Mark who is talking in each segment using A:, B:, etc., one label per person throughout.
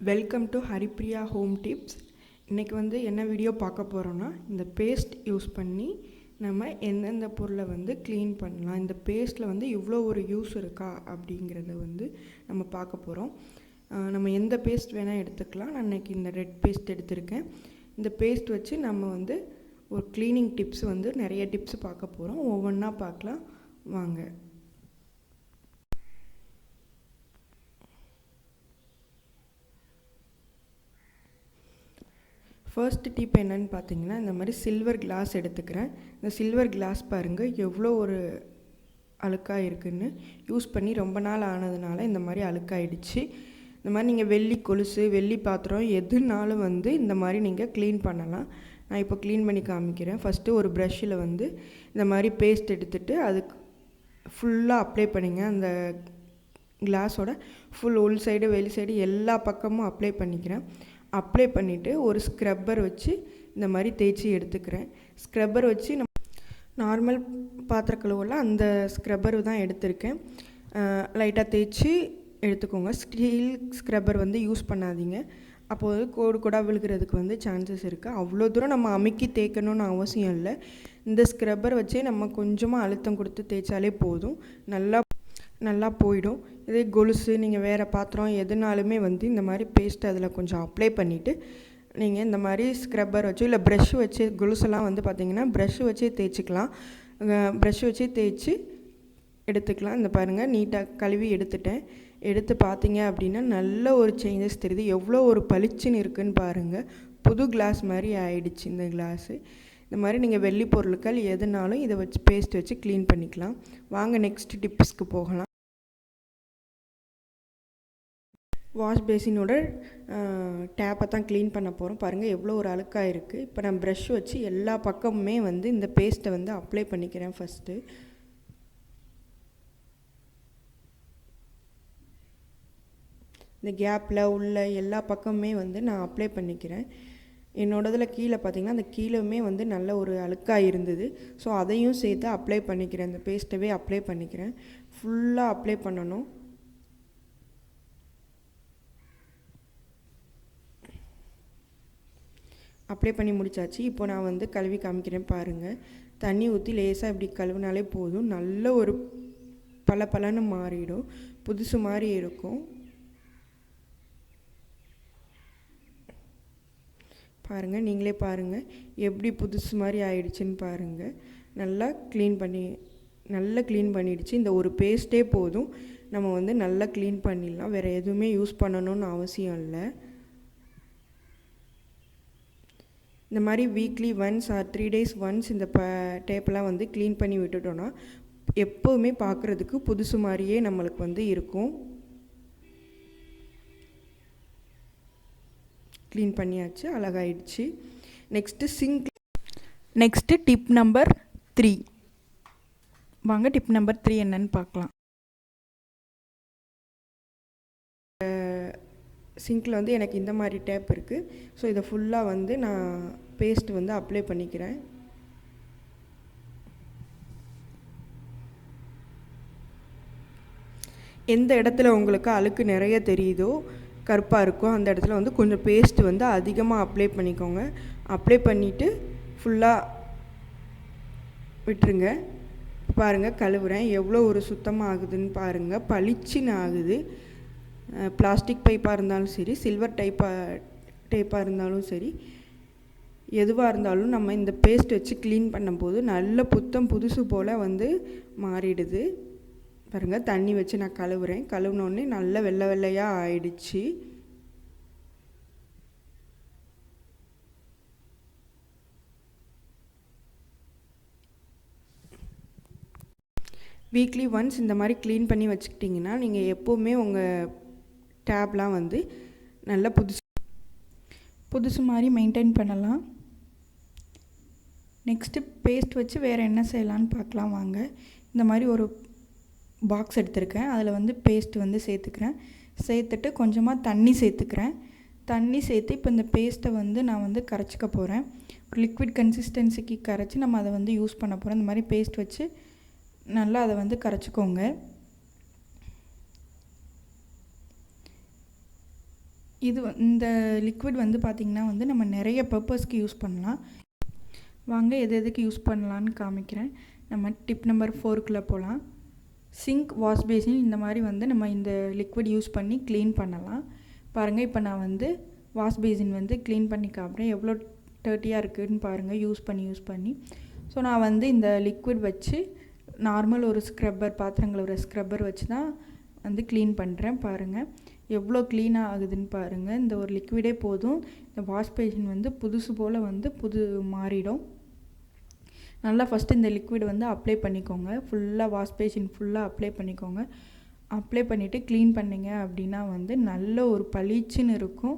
A: Welcome to Haripriya home tips. இன்றைக்கி வந்து என்ன வீடியோ பார்க்க போகிறோன்னா, இந்த பேஸ்ட் யூஸ் பண்ணி நம்ம எந்தெந்த பொருளை வந்து க்ளீன் பண்ணலாம், இந்த பேஸ்ட்டில் வந்து இவ்வளோ ஒரு யூஸ் இருக்கா அப்படிங்கிறத வந்து நம்ம பார்க்க போகிறோம். நம்ம எந்த பேஸ்ட் வேணால் எடுத்துக்கலாம். நான் இன்றைக்கி இந்த ரெட் பேஸ்ட் எடுத்திருக்கேன். இந்த பேஸ்ட் வச்சு நம்ம வந்து ஒரு க்ளீனிங் டிப்ஸ் வந்து நிறைய டிப்ஸ் பார்க்க போகிறோம். ஒவ்வொன்றா பார்க்கலாம் வாங்க. ஃபர்ஸ்ட் டிப் என்னென்னு பார்த்தீங்கன்னா, இந்த மாதிரி சில்வர் கிளாஸ் எடுத்துக்கிறேன். இந்த சில்வர் கிளாஸ் பாருங்கள் எவ்வளோ ஒரு அழுக்காக இருக்குதுன்னு. யூஸ் பண்ணி ரொம்ப நாள் ஆனதுனால இந்த மாதிரி அழுக்காயிடுச்சு. இந்த மாதிரி நீங்கள் வெள்ளி கொலுசு, வெள்ளி பாத்திரம் எதுனாலும் வந்து இந்த மாதிரி நீங்கள் க்ளீன் பண்ணலாம். நான் இப்போ க்ளீன் பண்ணி காமிக்கிறேன். ஃபஸ்ட்டு ஒரு ப்ரஷ்ஷில் வந்து இந்த மாதிரி பேஸ்ட் எடுத்துகிட்டு அதுக்கு ஃபுல்லாக அப்ளை பண்ணிங்க. அந்த கிளாஸோட ஃபுல் உள் சைடு வெளி சைடு எல்லா பக்கமும் அப்ளை பண்ணிக்கிறேன். அப்ளை பண்ணிவிட்டு ஒரு ஸ்க்ரப்பர் வச்சு இந்த மாதிரி தேய்ச்சி எடுத்துக்கிறேன். ஸ்க்ரப்பர் வச்சு நார்மல் பாத்திர கழுவலாம் அந்த ஸ்க்ரப்பர் தான் எடுத்திருக்கேன். லைட்டாக தேய்ச்சி எடுத்துக்கோங்க. ஸ்டீல் ஸ்க்ரப்பர் வந்து யூஸ் பண்ணாதீங்க. அப்போது கோடு கூட விழுகிறதுக்கு வந்து சான்சஸ் இருக்குது. அவ்வளோ தூரம் நம்ம அமுக்கி தேய்க்கணுன்னு அவசியம் இல்லை. இந்த ஸ்க்ரப்பர் வச்சே நம்ம கொஞ்சமாக அழுத்தம் கொடுத்து தேய்ச்சாலே போதும், நல்லா போயிடும். இதே கொலுசு நீங்கள் வேறு பாத்திரம் எதுனாலுமே வந்து இந்த மாதிரி பேஸ்ட் அதில் கொஞ்சம் அப்ளை பண்ணிவிட்டு நீங்கள் இந்த மாதிரி ஸ்க்ரப்பர் வச்சு இல்லை ப்ரஷ் வச்சு, கொலுசெல்லாம் வந்து பார்த்திங்கன்னா ப்ரஷ் வச்சே தேய்ச்சிக்கலாம். ப்ரஷ் வச்சே தேய்ச்சி எடுத்துக்கலாம். இந்த பாருங்கள் நீட்டாக கழுவி எடுத்து பார்த்தீங்க அப்படின்னா நல்ல ஒரு சேஞ்சஸ் தெரியுது. எவ்வளோ ஒரு பளிச்சுன்னு இருக்குதுன்னு பாருங்கள். புது கிளாஸ் மாதிரி ஆயிடுச்சு இந்த கிளாஸு. இந்த மாதிரி நீங்கள் வெள்ளி பொருட்கள் எதுனாலும் இதை வச்சு பேஸ்ட் வச்சு க்ளீன் பண்ணிக்கலாம். வாங்க நெக்ஸ்ட் டிப்ஸ்க்கு போகலாம். வாஷ் பேசினோட டேப்பை தான் க்ளீன் பண்ண போகிறோம். பாருங்கள் எவ்வளோ ஒரு அழுக்காக இருக்குது. இப்போ நான் ப்ரஷ் வச்சு எல்லா பக்கமுமே வந்து இந்த பேஸ்ட்டை வந்து அப்ளை பண்ணிக்கிறேன். ஃபஸ்ட்டு இந்த கேப்பில் உள்ள எல்லா பக்கமுமே வந்து நான் அப்ளை பண்ணிக்கிறேன். என்னோடதில் கீழே பார்த்திங்கன்னா அந்த கீழேயுமே வந்து நல்ல ஒரு அழுக்காக இருந்தது. ஸோ அதையும் சேர்த்து அப்ளை பண்ணிக்கிறேன். இந்த பேஸ்ட்டவே அப்ளை பண்ணிக்கிறேன். ஃபுல்லாக அப்ளை பண்ணணும். அப்ளை பண்ணி முடித்தாச்சு. இப்போ நான் வந்து கழுவி காமிக்கிறேன் பாருங்கள். தண்ணி ஊற்றி லேசாக இப்படி கழுவினாலே போதும். நல்ல ஒரு பளபளன்னு மாறிடும், புதுசு மாதிரி இருக்கும். பாருங்கள், நீங்களே பாருங்கள் எப்படி புதுசு மாதிரி ஆயிடுச்சுன்னு பாருங்கள். நல்லா க்ளீன் பண்ணிடுச்சு. இந்த ஒரு பேஸ்ட்டே போதும், நம்ம வந்து நல்லா க்ளீன் பண்ணிடலாம். வேறு எதுவுமே யூஸ் பண்ணணும்னு அவசியம் இல்லை. இந்த மாதிரி weekly once or 3 days once இந்த டேப்பெல்லாம் வந்து க்ளீன் பண்ணி விட்டுட்டோன்னா எப்போவுமே பார்க்குறதுக்கு புதுசு மாதிரியே நம்மளுக்கு வந்து இருக்கும். க்ளீன் பண்ணியாச்சு, அழகாயிடுச்சு. Next tip number 3. வாங்க டிப் நம்பர் 3 என்னன்னு பார்க்கலாம். சிங்கில் வந்து எனக்கு இந்த மாதிரி டேப் இருக்குது. ஸோ இதை ஃபுல்லாக வந்து நான் பேஸ்ட் வந்து அப்ளை பண்ணிக்கிறேன். எந்த இடத்துல உங்களுக்கு அழுக்கு நிறைய தெரியுதோ, கருப்பாக இருக்கும், அந்த இடத்துல வந்து கொஞ்சம் பேஸ்ட் வந்து அதிகமாக அப்ளை பண்ணிக்கோங்க. அப்ளை பண்ணிவிட்டு ஃபுல்லாக விட்டுருங்க. பாருங்கள், கழுவுறேன் எவ்வளோ ஒரு சுத்தமாக ஆகுதுன்னு பாருங்கள். பளிச்சுன்னு ஆகுது. பிளாஸ்டிக் பைப்பாக இருந்தாலும் சரி, சில்வர் டேப்பாக இருந்தாலும் சரி, எதுவாக இருந்தாலும் நம்ம இந்த பேஸ்ட் வச்சு க்ளீன் பண்ணும்போது நல்ல புத்தம் புதுசு போல் வந்து மாறிடுது. பாருங்கள், தண்ணி வச்சு நான் கழுவுறேன். கழுவுனோடனே நல்ல வெள்ளையாக ஆயிடுச்சு. வீக்லி ஒன்ஸ் இந்த மாதிரி க்ளீன் பண்ணி வச்சுக்கிட்டிங்கன்னா நீங்கள் எப்போவுமே உங்கள் டேப்லாம் வந்து நல்லா புதுசு மாதிரி மெயின்டைன் பண்ணலாம். நெக்ஸ்ட்டு பேஸ்ட் வச்சு வேறு என்ன செய்யலான்னு பார்க்கலாம் வாங்க. இந்த மாதிரி ஒரு பாக்ஸ் எடுத்திருக்கேன். அதில் வந்து பேஸ்ட் வந்து சேர்த்துட்டு கொஞ்சமாக தண்ணி சேர்த்து இப்போ இந்த பேஸ்ட்டை வந்து நான் வந்து கரைச்சிக்க போகிறேன். ஒரு லிக்விட் கன்சிஸ்டன்சிக்கு கரைச்சி நம்ம அதை வந்து யூஸ் பண்ண போகிறோம். இந்த மாதிரி பேஸ்ட் வச்சு நல்லா அதை வந்து கரைச்சிக்கோங்க.
B: இந்த லிக்விட் வந்து பார்த்திங்கன்னா வந்து நம்ம நிறைய பர்பஸ்க்கு யூஸ் பண்ணலாம். வாங்க எதுக்கு யூஸ் பண்ணலான்னு காமிக்கிறேன். நம்ம டிப் நம்பர் 4க்குள்ளே போகலாம். சிங்க், வாஷ் பேசின் இந்த மாதிரி வந்து நம்ம இந்த லிக்விட் யூஸ் பண்ணி க்ளீன் பண்ணலாம். பாருங்கள், இப்போ நான் வந்து வாஷ் பேசின் வந்து க்ளீன் பண்ணி காட்டுறேன். எவ்வளோ டர்ட்டியாக இருக்குதுன்னு பாருங்கள் யூஸ் பண்ணி. ஸோ நான் வந்து இந்த லிக்விட் வச்சு நார்மல் ஒரு ஸ்க்ரப்பர், பாத்திரங்கள் ஒரு ஸ்க்ரப்பர் வச்சு தான் வந்து க்ளீன் பண்ணுறேன். பாருங்கள் எவ்வளோ க்ளீனாக ஆகுதுன்னு பாருங்கள். இந்த ஒரு லிக்விடே போதும், இந்த வாஷ் பேசின் வந்து புதுசு போல் வந்து மாறிடும். நல்லா ஃபஸ்ட்டு இந்த லிக்விட் வந்து அப்ளை பண்ணிக்கோங்க. ஃபுல்லாக வாஷ் பேசின் ஃபுல்லாக அப்ளை பண்ணிக்கோங்க. அப்ளை பண்ணிவிட்டு க்ளீன் பண்ணிங்க அப்படின்னா வந்து நல்ல ஒரு பளிச்சுன்னு இருக்கும்,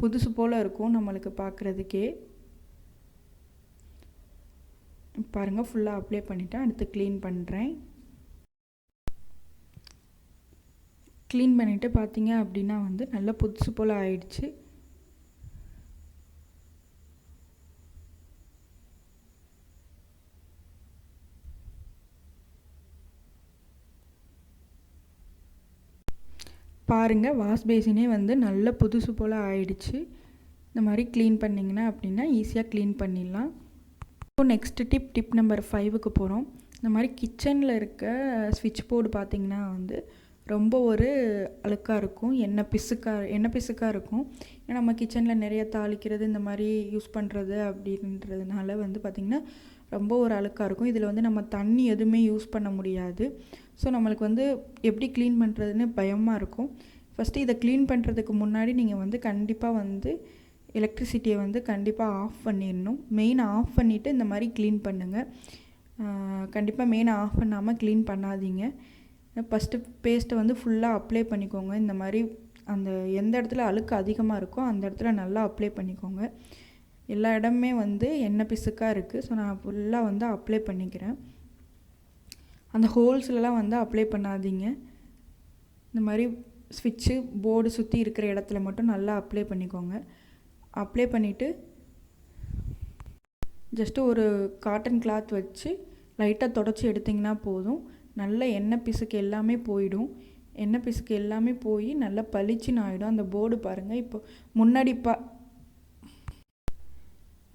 B: புதுசு போல் இருக்கும் நம்மளுக்கு பார்க்குறதுக்கே. பாருங்கள் ஃபுல்லாக அப்ளை பண்ணிவிட்டேன். அடுத்து க்ளீன் பண்ணுறேன். க்ளீன் பண்ணிவிட்டு பார்த்தீங்க அப்படின்னா வந்து நல்லா புதுசு போல் ஆயிடுச்சு. பாருங்கள் வாஷ் பேசினே வந்து நல்ல புதுசு போல் ஆயிடுச்சு. இந்த மாதிரி க்ளீன் பண்ணிங்கன்னா அப்படின்னா ஈஸியாக க்ளீன் பண்ணிடலாம். இப்போ நெக்ஸ்ட்டு டிப் நம்பர் 5க்கு போகிறோம். இந்த மாதிரி கிச்சனில் இருக்க ஸ்விட்ச் போர்டு பார்த்திங்கன்னா வந்து ரொம்ப ஒரு அழுக்காக இருக்கும், எண்ணெய் பிசுக்காக இருக்கும். ஏன்னா நம்ம கிச்சனில் நிறைய தாளிக்கிறது இந்த மாதிரி யூஸ் பண்ணுறது அப்படின்றதுனால வந்து பார்த்திங்கன்னா ரொம்ப ஒரு அழுக்காக இருக்கும். இதில் வந்து நம்ம தண்ணி எதுவுமே யூஸ் பண்ண முடியாது. ஸோ நம்மளுக்கு வந்து எப்படி க்ளீன் பண்ணுறதுன்னு பயமாக இருக்கும். ஃபஸ்ட்டு இதை க்ளீன் பண்ணுறதுக்கு முன்னாடி நீங்கள் வந்து கண்டிப்பாக வந்து எலக்ட்ரிசிட்டியை வந்து கண்டிப்பாக ஆஃப் பண்ணிடணும். மெயினை ஆஃப் பண்ணிவிட்டு இந்த மாதிரி க்ளீன் பண்ணுங்கள். கண்டிப்பாக மெயினை ஆஃப் பண்ணாமல் க்ளீன் பண்ணாதீங்க. ஃபஸ்ட்டு பேஸ்ட்டை வந்து ஃபுல்லாக அப்ளை பண்ணிக்கோங்க. இந்த மாதிரி அந்த எந்த இடத்துல அழுக்கு அதிகமாக இருக்கோ அந்த இடத்துல நல்லா அப்ளை பண்ணிக்கோங்க. எல்லா இடமுமே வந்து எண்ணெய் பிசுக்காக இருக்குது. ஸோ நான் ஃபுல்லாக வந்து அப்ளை பண்ணிக்கிறேன். அந்த ஹோல்ஸ்லலாம் வந்து அப்ளை பண்ணாதீங்க. இந்த மாதிரி ஸ்விட்சு போர்டு சுற்றி இருக்கிற இடத்துல மட்டும் நல்லா அப்ளை பண்ணிக்கோங்க. அப்ளை பண்ணிவிட்டு ஜஸ்ட்டு ஒரு காட்டன் கிளாத் வச்சு லைட்டாக தொடச்சி எடுத்திங்கன்னா போதும். நல்ல எண்ணெய் பிசுக்கு எல்லாமே போயிடும். எண்ணெய் பிசுக்கு எல்லாமே போய் நல்லா பளிச்சுன்னு ஆகிடும். அந்த போர்டு பாருங்கள், இப்போ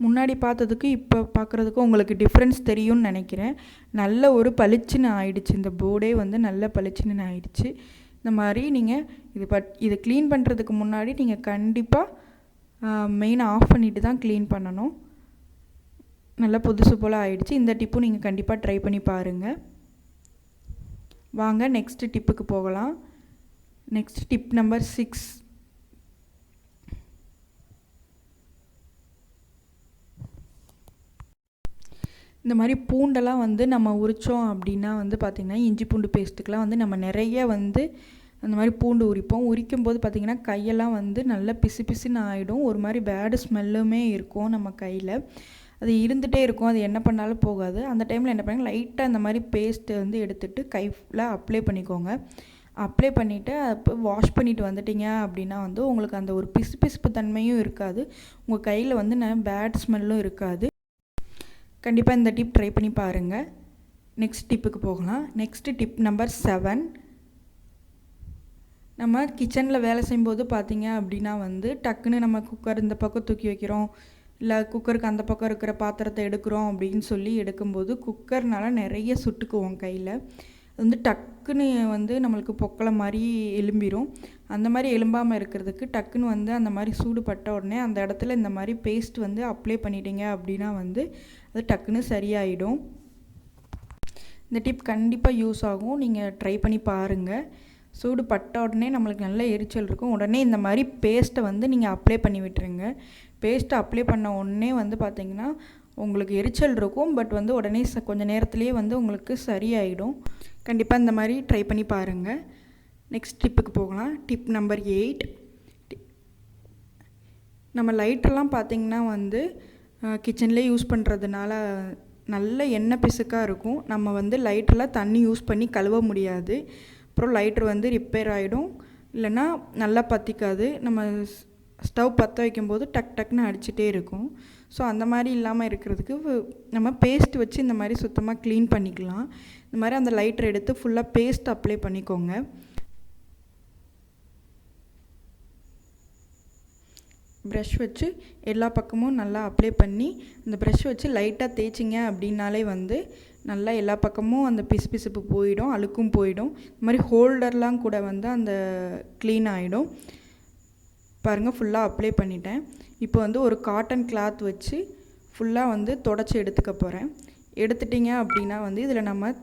B: முன்னாடி பார்த்ததுக்கு இப்போ பார்க்குறதுக்கும் உங்களுக்கு டிஃப்ரென்ஸ் தெரியும்னு நினைக்கிறேன். நல்ல ஒரு பளிச்சுன்னு ஆயிடுச்சு. இந்த போர்டே வந்து நல்ல பளிச்சுன்னு ஆயிடுச்சு. இந்த மாதிரி நீங்கள் இதை க்ளீன் பண்ணுறதுக்கு முன்னாடி நீங்கள் கண்டிப்பாக மெயினை ஆஃப் பண்ணிவிட்டு தான் க்ளீன் பண்ணணும். நல்லா புதுசு போல் ஆயிடுச்சு. இந்த டிப்பும் நீங்கள் கண்டிப்பாக ட்ரை பண்ணி பாருங்கள். வாங்க நெக்ஸ்ட்டு டிப்புக்கு போகலாம். Next tip number 6. இந்த மாதிரி பூண்டெல்லாம் வந்து நம்ம உரித்தோம் அப்படின்னா வந்து பார்த்திங்கன்னா இஞ்சி பூண்டு பேஸ்ட்டுக்கெலாம் வந்து நம்ம நிறைய வந்து அந்த மாதிரி பூண்டு உரிக்கும்போது பார்த்திங்கன்னா கையெல்லாம் வந்து நல்லா பிசுன்னு ஆகிடும். ஒரு மாதிரி பேடு ஸ்மெல்லுமே இருக்கும் நம்ம கையில். அது இருந்துகிட்டே இருக்கும், அது என்ன பண்ணாலும் போகாது. அந்த டைமில் என்ன பண்ணுங்க, லைட்டாக அந்த மாதிரி பேஸ்ட்டு வந்து எடுத்துகிட்டு கையில் அப்ளை பண்ணிக்கோங்க. அப்ளை பண்ணிவிட்டு அப்போ வாஷ் பண்ணிவிட்டு வந்துட்டிங்க அப்படின்னா வந்து உங்களுக்கு அந்த ஒரு பிசுப்பு தன்மையும் இருக்காது, உங்கள் கையில் வந்து பேட் ஸ்மெல்லும் இருக்காது. கண்டிப்பாக இந்த டிப் ட்ரை பண்ணி பாருங்கள். நெக்ஸ்ட் டிப்புக்கு போகலாம். Next tip number 7. நம்ம கிச்சனில் வேலை செய்யும்போது பார்த்திங்க அப்படின்னா வந்து டக்குன்னு நம்ம குக்கர் இந்த பக்கம் தூக்கி வைக்கிறோம், இல்லை குக்கருக்கு அந்த பக்கம் இருக்கிற பாத்திரத்தை எடுக்கிறோம் அப்படின்னு சொல்லி எடுக்கும்போது குக்கர்னால் நிறைய சுட்டுக்குவோம் கையில். அது வந்து டக்குன்னு வந்து நம்மளுக்கு பொக்கலை மாதிரி எலும்பிடும். அந்த மாதிரி எலும்பாமல் இருக்கிறதுக்கு டக்குன்னு வந்து அந்த மாதிரி சூடு பட்ட உடனே அந்த இடத்துல இந்த மாதிரி பேஸ்ட் வந்து அப்ளை பண்ணிட்டீங்க அப்படின்னா வந்து அது டக்குன்னு சரியாயிடும். இந்த டிப் கண்டிப்பாக யூஸ் ஆகும், நீங்கள் ட்ரை பண்ணி பாருங்கள். சூடு பட்ட உடனே நம்மளுக்கு நல்ல எரிச்சல் இருக்கும், உடனே இந்த மாதிரி பேஸ்ட்டை வந்து நீங்கள் அப்ளை பண்ணி விட்டுருங்க. பேஸ்ட்டை அப்ளை பண்ண உடனே வந்து பார்த்திங்கன்னா உங்களுக்கு எரிச்சல் இருக்கும், பட் வந்து உடனே கொஞ்சம் நேரத்துலேயே வந்து உங்களுக்கு சரியாயிடும். கண்டிப்பாக இந்த மாதிரி ட்ரை பண்ணி பாருங்கள். நெக்ஸ்ட் டிப்புக்கு போகலாம். Tip number 8. நம்ம லைட்டெல்லாம் பார்த்திங்கன்னா வந்து கிச்சன்லேயே யூஸ் பண்ணுறதுனால நல்ல எண்ணெய் பிசுக்காக இருக்கும். நம்ம வந்து லைட்டெல்லாம் தண்ணி யூஸ் பண்ணி கழுவ முடியாது. அப்புறம் லைட்ரு வந்து ரிப்பேர் ஆகிடும், இல்லைன்னா நல்லா பற்றிக்காது. நம்ம ஸ்டவ் பற்ற வைக்கும்போது டக்குன்னு அடிச்சுட்டே இருக்கும். ஸோ அந்த மாதிரி இல்லாமல் இருக்கிறதுக்கு நம்ம பேஸ்ட் வச்சு இந்த மாதிரி சுத்தமாக க்ளீன் பண்ணிக்கலாம். இந்த மாதிரி அந்த லைட்டரை எடுத்து ஃபுல்லாக பேஸ்ட் அப்ளை பண்ணிக்கோங்க. ப்ரஷ் வச்சு எல்லா பக்கமும் நல்லா அப்ளை பண்ணி அந்த ப்ரஷ் வச்சு லைட்டாக தேய்ச்சிங்க அப்படின்னாலே வந்து நல்லா எல்லா பக்கமும் அந்த பிசுபிசுப்பு போயிடும், அழுக்கும் போயிடும். இந்த மாதிரி ஹோல்டர்லாம் கூட வந்து அந்த க்ளீன் ஆகிடும். பாருங்கள், ஃபுல்லாக அப்ளை பண்ணிட்டேன். இப்போ வந்து ஒரு காட்டன் கிளாத் வச்சு ஃபுல்லாக வந்து தொடச்சி எடுத்துக்க போகிறேன். எடுத்துட்டிங்க அப்படின்னா வந்து இதில் நம்ம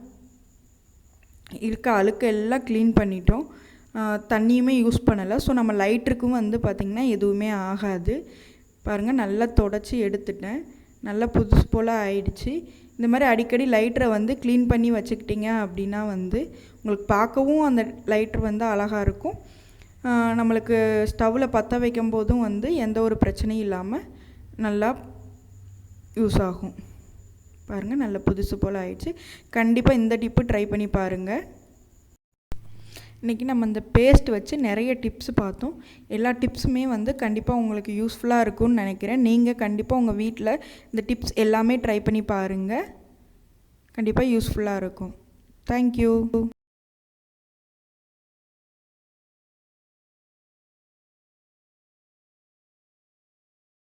B: இருக்க அழுக்கு எல்லாம் க்ளீன் பண்ணிட்டோம். தண்ணியுமே யூஸ் பண்ணலை. ஸோ நம்ம லைட்டருக்கும் வந்து பார்த்திங்கன்னா எதுவுமே ஆகாது. பாருங்கள், நல்லா தொடச்சி எடுத்துட்டேன். நல்லா புதுசு போல் ஆயிடுச்சு. இந்த மாதிரி அடிக்கடி லைட்டரை வந்து க்ளீன் பண்ணி வச்சுக்கிட்டிங்க அப்படின்னா வந்து உங்களுக்கு பார்க்கவும் அந்த லைட்ரு வந்து அழகாக இருக்கும். நம்மளுக்கு ஸ்டவ்வில் பற்ற வைக்கும் போதும் வந்து எந்த ஒரு பிரச்சனையும் இல்லாமல் நல்லா யூஸ் ஆகும். பாருங்கள், நல்ல புதுசு போல் ஆயிடுச்சு. கண்டிப்பாக இந்த டிப்பு ட்ரை பண்ணி பாருங்கள். இன்றைக்கி நம்ம இந்த பேஸ்ட் வச்சு நிறைய டிப்ஸ் பார்த்தோம். எல்லா டிப்ஸுமே வந்து கண்டிப்பாக உங்களுக்கு யூஸ்ஃபுல்லாக இருக்கும்னு நினைக்கிறேன். நீங்கள் கண்டிப்பாக உங்கள் வீட்டில் இந்த டிப்ஸ் எல்லாமே ட்ரை பண்ணி பாருங்கள். கண்டிப்பாக யூஸ்ஃபுல்லாக இருக்கும். தேங்க்யூ.